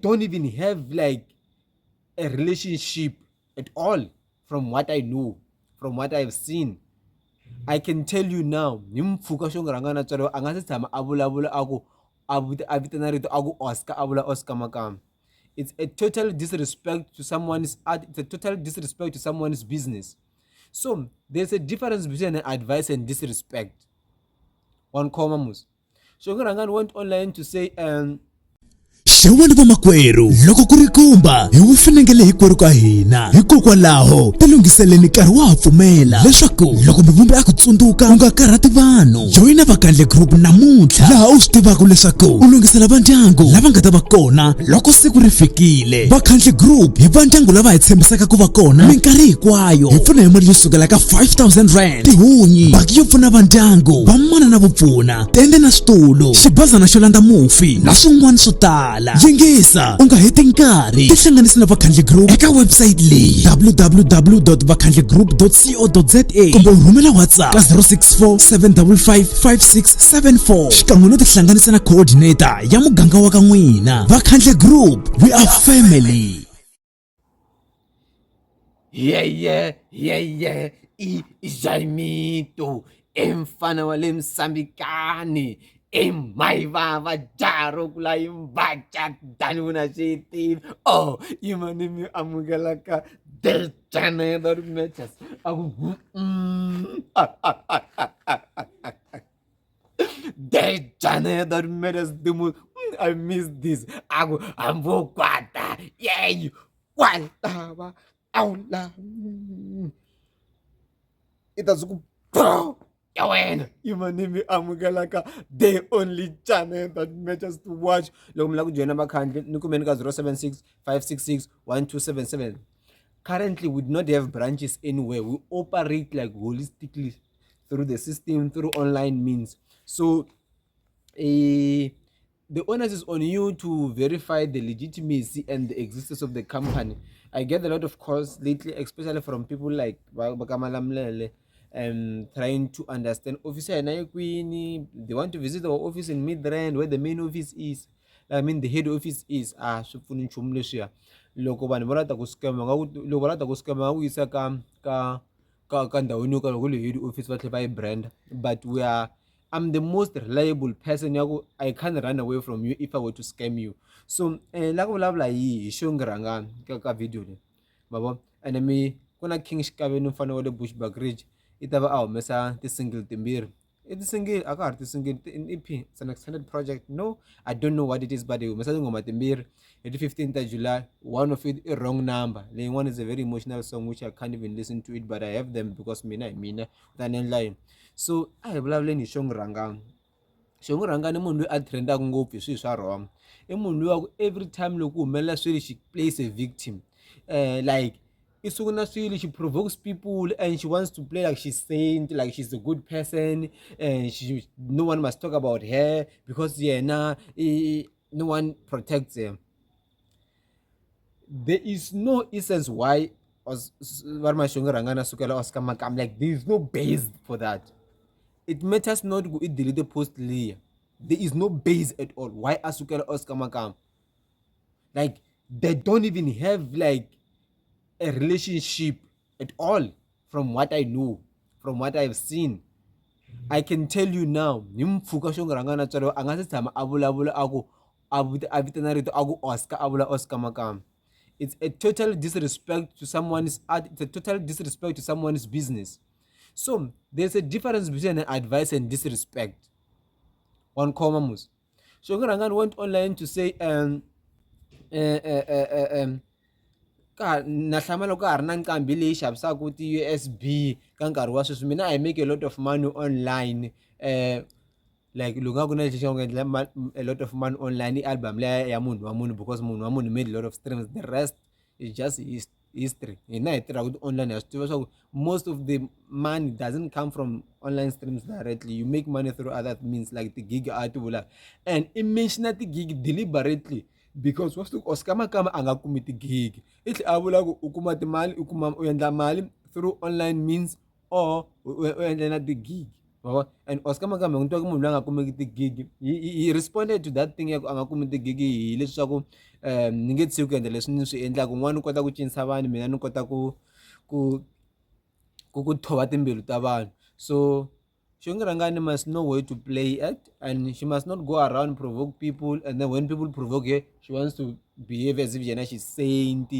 don't even have like a relationship at all. From what I know, from what I've seen, I can tell you now, nimfuka Rhangani tswalo a nga se tshama a vulavula a vitana rito a ku Oscar a vula Oscar Makamu. It's a total disrespect to someone's art. It's a total disrespect to someone's business. So there's a difference between advice and disrespect. One comma mus. So Rhangani went online to say xewani vamakwerhu loko ku ri kumba hi wu finengele hinkwerhu ka hina hikokwalaho tilunghiseleni nkarhi wa ha pfumela leswaku loko mivumbi a ku tsundzuka u nga karhati vanhu joyina vakandle group namuntlha laha u swi tivaka leswaku u lunghisela vandyangu lava nga ta va kona loko siku ri fikile. Vakhandle group hi vandyangu lava hi tshembisaka ku va kona minkarhi hinkwayo hi pfuna hi mali yo sukela ka 5,000 rand, tihunyi, baki yo pfuna vandyangu, vamana na vupfuna, tende na switulu, xibazana xo landza mufi na swin'wana swo tala. Yingisa u nga heti nkarhi, tihlanganisi na vakhandle group eka website leyi www.vakhandlegroup.co.za kumbe u rhumela WhatsApp ka 064 755 5674 xikan'we no tihlanganisa na coordinator ya muganga wa ka n'wina. Vakhandle group, we are family. yeah ijaimito emfana wale msambikani emaivava jaro kula imbacha dani unashitini imanimi amugelaka dejanedor mechas dejanedor mechas dumu. I miss this. Amvokwata yey kwaltava aula itazuku ya wena imanimi amukelaka the only channel that matters to watch. Loko mi lava ku joina vakhandle ni kumeni ka 076 566 1277. Currently we do not have branches anywhere. We operate like holistically through the system, through online means. So the onus is on you to verify the legitimacy and the existence of the company. I get a lot of calls lately, especially from people like Bakamalamlele, trying to understand officer Queenie. They want to visit our office in Midrand, where the main office is. I mean the head office is sufuni nchumu leswiya. Loko vanhu va lava ku scam loko va lava ku scam va ku yisa ka ndhawini yo karhi ku le head office va tlhela va yi brand. But I'm the most reliable person. I can't run away from you if I were to scam you. So la ku vulavula hi Xongi Rhangani ka video leyi mavona. And me kuna King Xikaveni mfana wa le Bushbuck Ridge i ta va a humesa ti-single timbirhi. Ti-single a ka ha ri ti-single EP. It's an extended project. No, I don't know what it is, but i humesa tinghoma timbirhi hi ti-15th of July. One of it a wrong number. Leyi one is a very emotional song which I can't even listen to it, but I have them because mina than line. So a hi vulavuleni hi Xongi Rhangani. Xongi Rhangani i munhu loyi a trendaka ngopfu hi swilo swa wrong. I munhu loyi every time loko ku humelela swilo she plays a victim. Like isukuna swilo, she provokes people and she wants to play like she's saint, like she's a good person, and no one must talk about her because no one protects her. There is no essence why Xongi Rhangani asukela Oscar Makamu. Like there is no base for that. It matters not go it delete post layer. There is no base at all. Why asukela Oscar Makamu? Like they don't even have like a relationship at all. From what I know, from what I've seen, I can tell you now, nimfuka Xongi Rhangani tswalo a nga se tshama a vulavula a vitana rito a ku Oscar a vula Oscar Makamu. It's a total disrespect to someone's art. It's a total disrespect to someone's business. So there's a difference between advice and disrespect. One comma mus. Xongi Rhangani went online to say na hlamala ka ha ri na nqambi leyi xavisaka ti-USB ka nkarhi wa sweswi. Mina I make a lot of money online. Like loko nga ku na lexi xi nga endla a lot of money online i album leya ya munhu wa munhu because munhu wa munhu made a lot of streams. The rest is just history. Hina hi tirhaka online ha swi tiva leswaku most of the money doesn't come from online streams directly. You make money through other means like the gig a ti vulaka, and i mention the gig deliberately because wa swi Oscar Makamu a nga kumi ti-gig. I tlhela a vula ku u kuma timali u endla mali through online means or u endla na ti-gig. And Oscar Makamu ngitwa ku munhu la nga kumeki ti-gig he responded to that thing ya ku a nga kumi ti-gig hi leswaku ni nge tshiki ku endla leswi ni swi endlaka un'wana ni kota ku cinisa vanhu mina ni kota ku thova timbilu ta vanhu. So Xongi Rhangani must know where to play at, and she must not go around provoke people, and then when people provoke her, she wants to behave as if she's saint,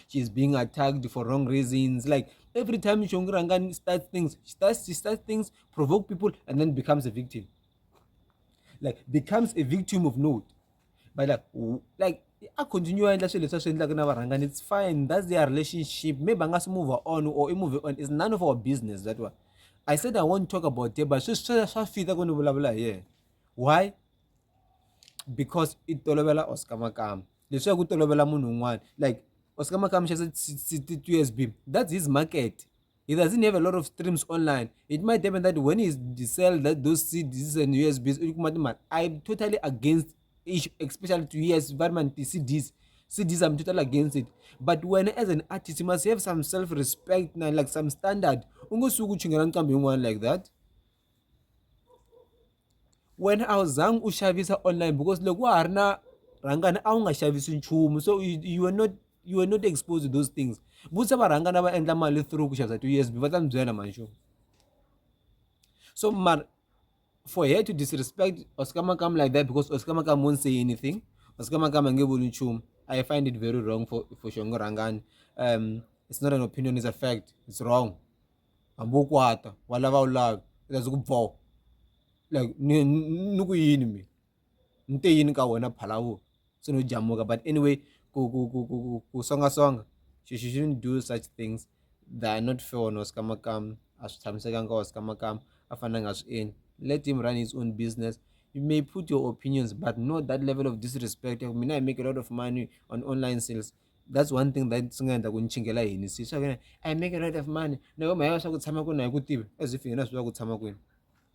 she's being attacked for wrong reasons. Like every time Xongi Rhangani starts things, she starts things, provoke people, and then becomes a victim. Like becomes a victim of note. But like I continue and it's fine. That's their relationship. Maybe I'm move on or move on. It's none of our business. That one. I said I won't talk about it, but just yeah. Why? Because it tolobela Oscar Makamu. Leswi ku tolovela munhu un'wana. Like Oscar Makamu says USB. That's his market. He doesn't have a lot of streams online. It might happen that when he sell those CDs and USBs, I'm totally against it, especially to US environment CDs. CDs, I'm totally against it. But when as an artist, you must have some self-respect and like some standard. Like that. When I was young, ushavisa online because look, Rhangani aunga shavisi nchumu, so you were not exposed to those things. Busa ba Rhangani ba endla mali through kushavisa 2 years before them byela manchu. So for her to disrespect Oscar Makamu like that because Oscar Makamu won't say anything, Oscar Makamu ngebulu nchumu, I find it very wrong for Xongi Rhangani. It's not an opinion, it's a fact. It's wrong. Ambukwata, walava ulav, that's good. Like nuku yini mi nte yini ka wena phalawo sino jamuka. But anyway, ku songa she shouldn't do such things that are not fair on Oscar Makamu. As tshamisekanga Oscar Makamu afananga swi let him run his own business. You may put your opinions, but not that level of disrespect. I mean, I make a lot of money on online sales. That's one thing that singaenda kunchingela yini. So I make a lot of money. No maye swa ku tshama ku na ku tiva as if yena swa ku tshama kwini.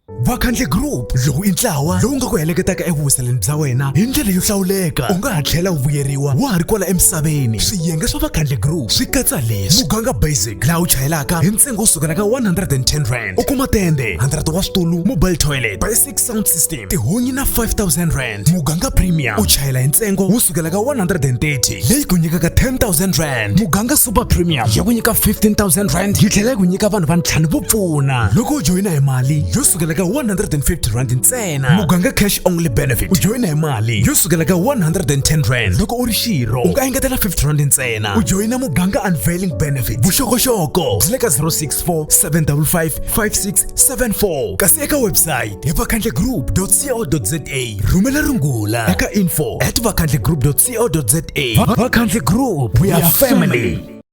Vakhandle Group lowu i ntlawa lowu nga ku heleketaka evuhuseleni bya wena hi ndlela yo hlawuleka. U nga ha tlhela u vuyeriwa wa ha ri kwala emisaveni. Swiyenge swa Vakhandle Group swi katsa leswi: muganga basic laha u chayelaka hi ntsengo wo sukela ka 110 rand. U kuma tende 100 wa switulu, mobile toilet, basic sound system, tihunyi na 5000 rand. Muganga premium u chayela hi ntsengo wo sukela ka 130 leyi ku nyikaka 10000 rand. Muganga super premium ya ku nyika 15000 rand yi tlhela ku nyika vanhu va ntlhanu vo pfuna loko u joyina hi mali yo sukela ka 150 rand ntsena. Muganga cash only benefit u joyina hi mali yo sukela ka 110 rand loko u ri xirho u nga engetela 50 rand ntsena. U joyina muganga unveiling benefit vuxokoxoko byi le ka 064 755 5674 kasi eka website hi vakhandlegroup.co.za. Rhumela rungula eka info@vakhandlegroup.co.za. Vakhandle Group, we are family.